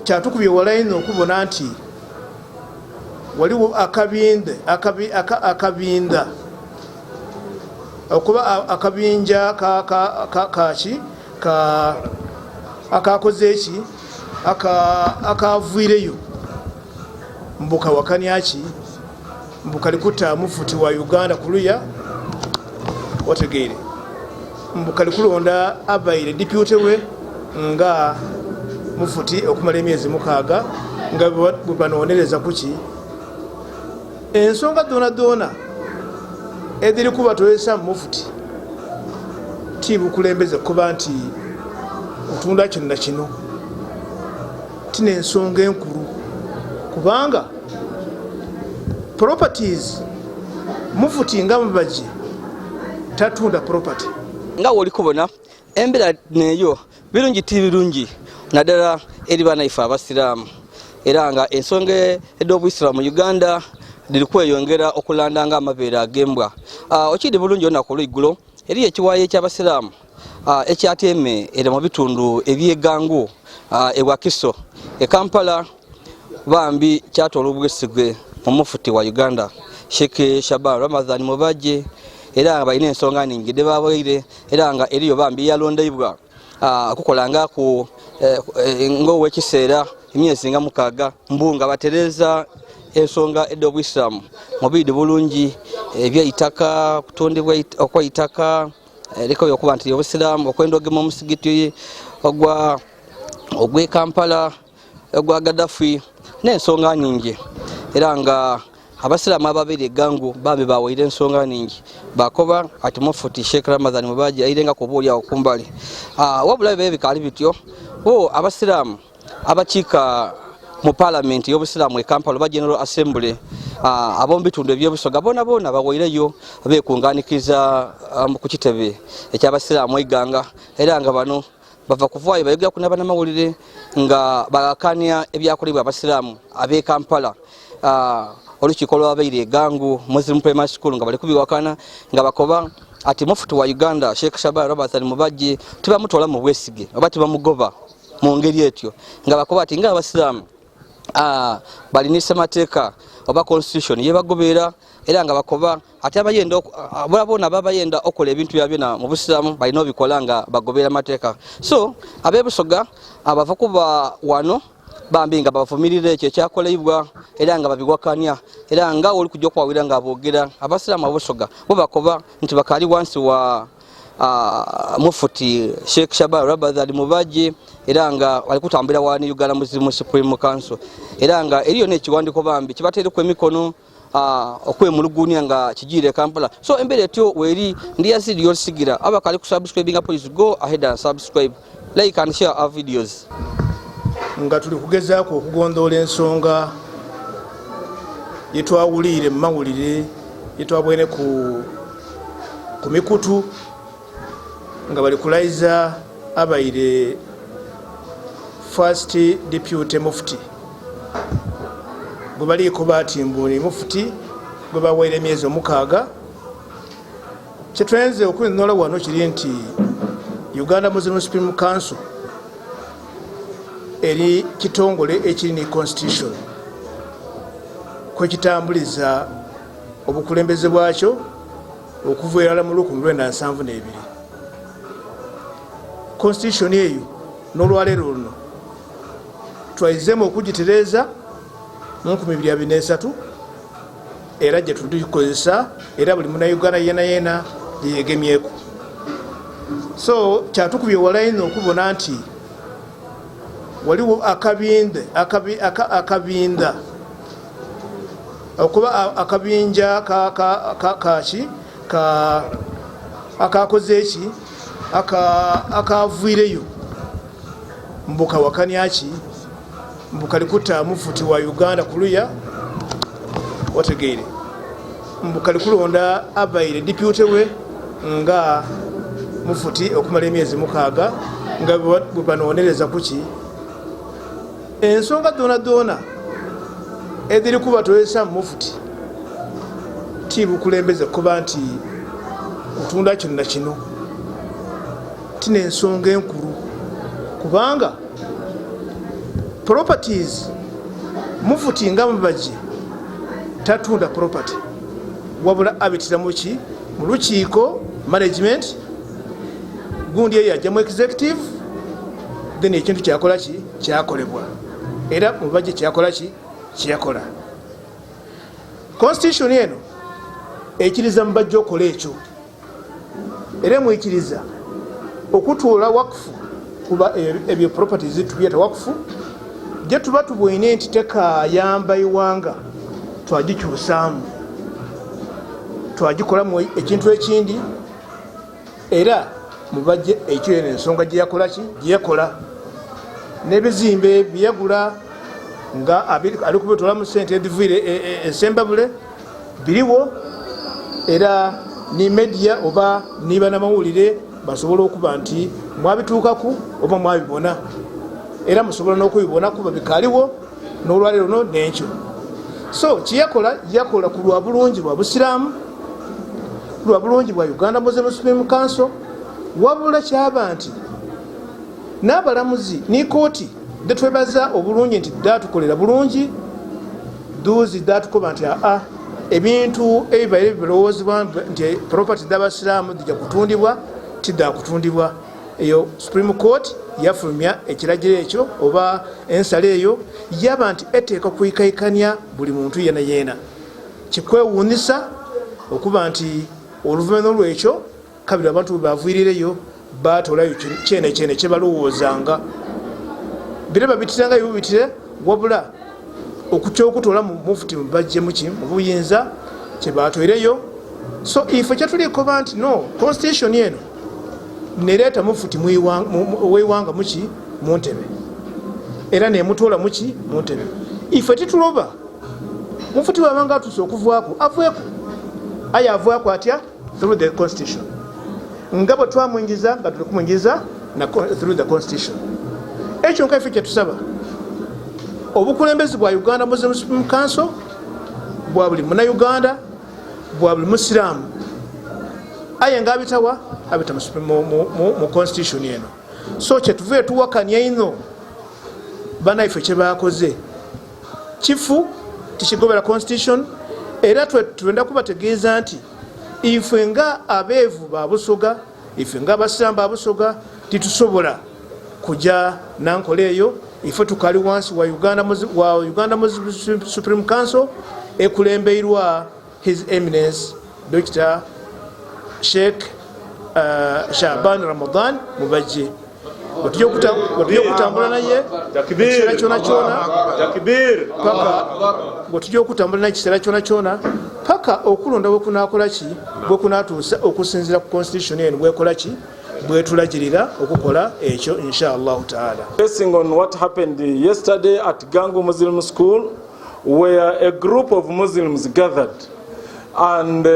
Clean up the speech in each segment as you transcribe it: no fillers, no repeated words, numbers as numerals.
kyatukubye walaino okubona nti waliwo akabinda okuba akabinja kaki akakoze eki akaviireyo mbuka wakanyaki mbukalikuta mufuti wa Uganda kuluya otegeere mbukalikulonda abaire deputy we nga mufuti okumala emyezi 6 nga bwebanonereza kuki ensonga dona ediri kubatolesa mufuti tibukulembeze kuba nti otunda kino na kino tina ensonga enkulu kubanga properties mufuti nga mubajje tatunda property nga woli kubona embera neyo birungi tibirungi nadala eri bana ifa abasiramu era nga ensonga ed'Obuyisilamu mu Uganda diri kweyongera okulanda nga amabeera agembwa okidi bulungi onako lw'iggulo eri ekiwaye eky'abasiramu ekyateme era mu bitundu ebyegangu ewa Kiso Kampala bambi kyatola obwesigwe mu mufuti wa Uganda Sheikh Shaban Mubajje era nga balina ensonga nnyingi de babaire era nga eriyo bambi eyalondedwa akukolanga ku ng'owekiseera emyezi nga 6 mbunga batereza ensonga ed'Obuyisilamu mu bidi bulungi ebyeitaka kutondebwa okwaitaka eriko yokuba nti Obuyisilamu okwendogema omusigiti ogwe Kampala ogwa Gaddafi n'ensonga nnyingi era nga abasiramu ababiri Gangu bambi bawaire ensonga nnyingi bakoba ati mufuti Sheikh Mubajje airenga kubuulya okumbali wabula bebikali bityo abasiramu abakiika mu parliament y'Obuyisilamu e Kampala ba General Assembly abombitundu ebyobusoga bona bawaireyo bekunganikiza ku kitebe eky'abasiramu iganga era nga bano bava kuvaayo bayogera kunaba n'amawulire nga bagakanya ebyakolebwa abasiramu ab'e Kampala olukiiko lw'abaire Gangu Muslim Primary School nga bali kubiwakana nga bakoba ati mufuti wa Uganda Sheikh Shaban Mubajje tibamutola mu bwesige oba tibamugoba mu ngeri etyo nga bakoba ati nga abasiramu balinisa mateeka oba constitution yebagobeera era nga bakoba ati abayenda bona babayenda okola ebintu byabina mu Busiramu balina obikola nga bagobeera mateeka so abebusoga abava kuba wano bambi nga bavumirira ekyo kyakolebwa era nga babigwakanya era nga oli kujja kwawira nga aboogera abasiramu abusoga bo bakoba nti bakali wansi wa mufuti Sheikh Shaban Mubajje era nga bali kutambira wani Uganda Muslim Supreme Council era nga eriyo n'ekiwandiko bambi kibateereko emikono okwemulugunya nga kijire Kampala so embere etyo weri ndi Yazid Yolisigira abakali kusubscribing please go ahead and subscribe like and share our videos nga tuli kugezaako okugondoola ensonga yetwawulire mu mawulire yetwabwene ku mikutu nga bali kulaiza abaire first deputy mufti bwe baliko batimbuli mufuti bwe bawaire emyezi 6 kyetwenze okwinoola wano kiri nti Uganda Muslim Supreme Council eri kitongole ekiri ni constitution kwekitambuliza obukulembeze bwakyo okuvuira mu 1972 constitution eyo n'olwaleero luno twaizeemu okugitereza mu 2023 era gye tulikozesa era buli munnauganda yena yeyegemyeko so kyatukubye walaino okubona nti waliwo akabinda okuba akabinja kaki akakoze eki akaviireyo mbuka wakanyaki mbukalikuta mufuti wa Uganda kuluya otegeere mbukalikulonda abaire deputy we nga mufuti okumala emyezi 6 nga bwebanonereza kuki ensonga dona ediri kubatolesa mufuti tibukulembeze kuba nti otunda kino na kino tina ensonga enkulu kubanga properties Mufuti nga Mubajje tatunda property wabula abitira muki mu lukiiko management gundi eyo ajja mu executive then ekintu kyakola ki kyakolebwa era Mubajje kyakola ki kyakola. Constitution eno ekiriza Mubajje okola ekyo era mwikiriza okutuula wakufu kuba ebyo properties tubiyeta wakufu gye tuba tubwine nti tekayamba iwanga twagikyusaamu twagikolamu ekintu ekindi era Mubajje ekyo eno ensonga gye yakola ki gye yakola n'ebizimbe byeyagula nga ali kubitolamu sente ediviire esembabule biriwo era ni media oba niba namawulire basobola okuba nti mwabituukaku oba mwabibona era musobola n'okubibona kuba bikaliwo n'olwaleero no n'ekyo. So kiyakola yakola ku lwa bulungi bwa Busiraamu, lwa bulungi bwa Uganda Muslim Supreme Council, wabula kyaba nti n'abalamuzi ni kooti detwebaza obulungi nti datukolera bulungi duzi datukoba nti ebintu ebibaire birowoozebwa nti property d'Abasiraamu dijja kutundibwa tidda kutundibwa. Eyo Supreme Court yafulumya ekiragiro ekyo oba ensala eyo yaba nti eteeka kwikaikanya buli muntu yena yena. Kikwewuunyisa okuba nti oluvannyuma lwekyo kabiri abantu baviirireyo batolayo kyene kye balowoozanga bireba bitiranga bibitire wabula okukyokutoola mu Mufuti Mubajje muki mu buyinza kye batwereyo. So ife kyatuliko banti no constitution eno nereeta Mufuti wewanga muki mu ntebe era nemutoola muki mu ntebe. Ife tituloba Mufuti wabanga atuse okuvaako aveeko aya avaako atya through the constitution nga bwe twamwingiza nga tuli kumwingiza through the constitution. Ekyo nka ife kyetusaba obukulembezi bwa Uganda Muslim Supreme Council bwa buli Munnayuganda bwa buli Musiraamu aye nga abitawa abita mu constitution eno. So kyetuve tuwakanya ino banaife kye bakoze kifu tikigobera constitution era twenda kubategeeza nti ife nga abeevu ba Busoga ife nga Abasiraamu ba Busoga titusobola kujja nankola eyo. Ife tukali wansi wa Uganda Muslim Supreme Council ekulembeirwa His Eminence Dr. Sheikh Shaban Ramadan Mubajje watujja okutambula naye ekiseera kyona kyona paka watujja okutambula naye ekiseera kyona kyona paka okulonda bwekunakola ki bwekunatuusa okusinziira ku constitution eno bwekola ki bwetulagirira okukola ekyo inshallah taala. Basing on what happened yesterday at Gangu Muslim School, where a group of Muslims gathered and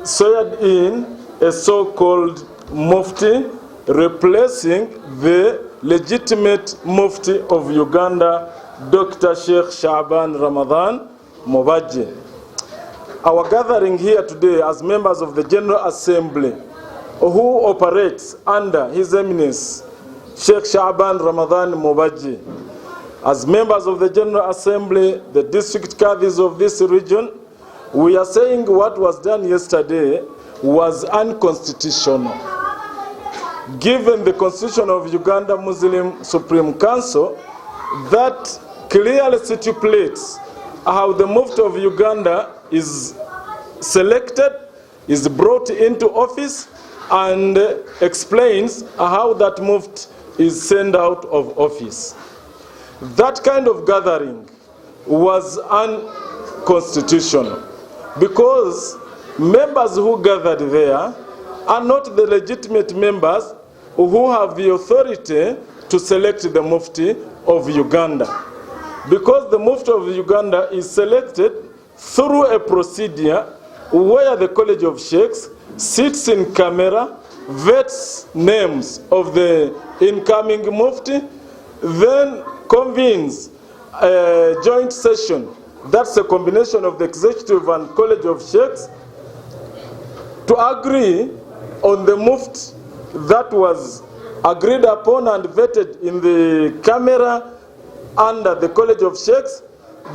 sweared in a so-called Mufti replacing the legitimate Mufti of Uganda, Dr. Sheikh Shaban Ramadan Mubajje. Our gathering here today as members of the General Assembly who operates under His Eminence Sheikh Shaban Ramadan Mubajje, as members of the General Assembly, the district cadres of this region, we are saying what was done yesterday was unconstitutional. Given the Constitution of Uganda Muslim Supreme Council that clearly stipulates how the Mufti of Uganda is selected, is brought into office, and explains how that Mufti is sent out of office. That kind of gathering was unconstitutional because members who gathered there are not the legitimate members who have the authority to select the Mufti of Uganda. Because the Mufti of Uganda is selected through a procedure where the College of Sheikhs sits in camera, vets names of the incoming Mufti, then convenes a joint session, that's a combination of the Executive and College of Sheikhs, to agree on the Mufti that was agreed upon and vetted in the camera under the College of Sheikhs,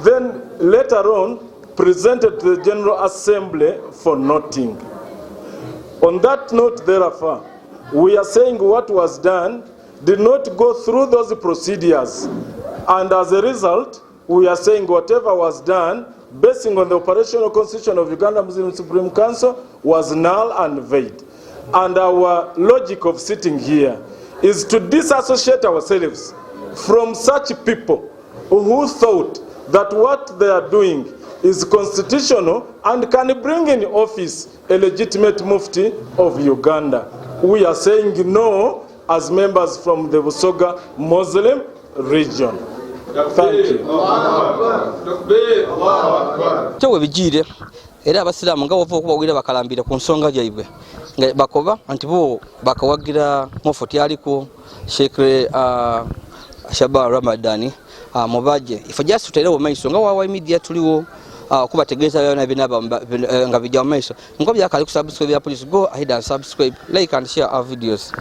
then later on presented to the General Assembly for noting. On that note, therefore, we are saying what was done did not go through those procedures, and as a result, we are saying whatever was done, basing on the operational constitution of Uganda Muslim Supreme Council, was null and void. And our logic of sitting here is to disassociate ourselves from such people who thought that what they are doing is constitutional and can bring in office a legitimate mufti of Uganda. We are saying no as members from the Busoga Muslim region. Thank you. Kyewe bijire era abasiraamu nga wava okubawulira bakalambira ku nsonga yaibwe bakoba anti bo bakawagira mufti aliko Sheikh Shaban Ramadani Mubajje ifa just tutelewo maiso nga wawa media tuliwo kubategeeza byona binaba nga bijja maiso ngo byakali ku subscribe ya police go ahead and subscribe, like and share our videos.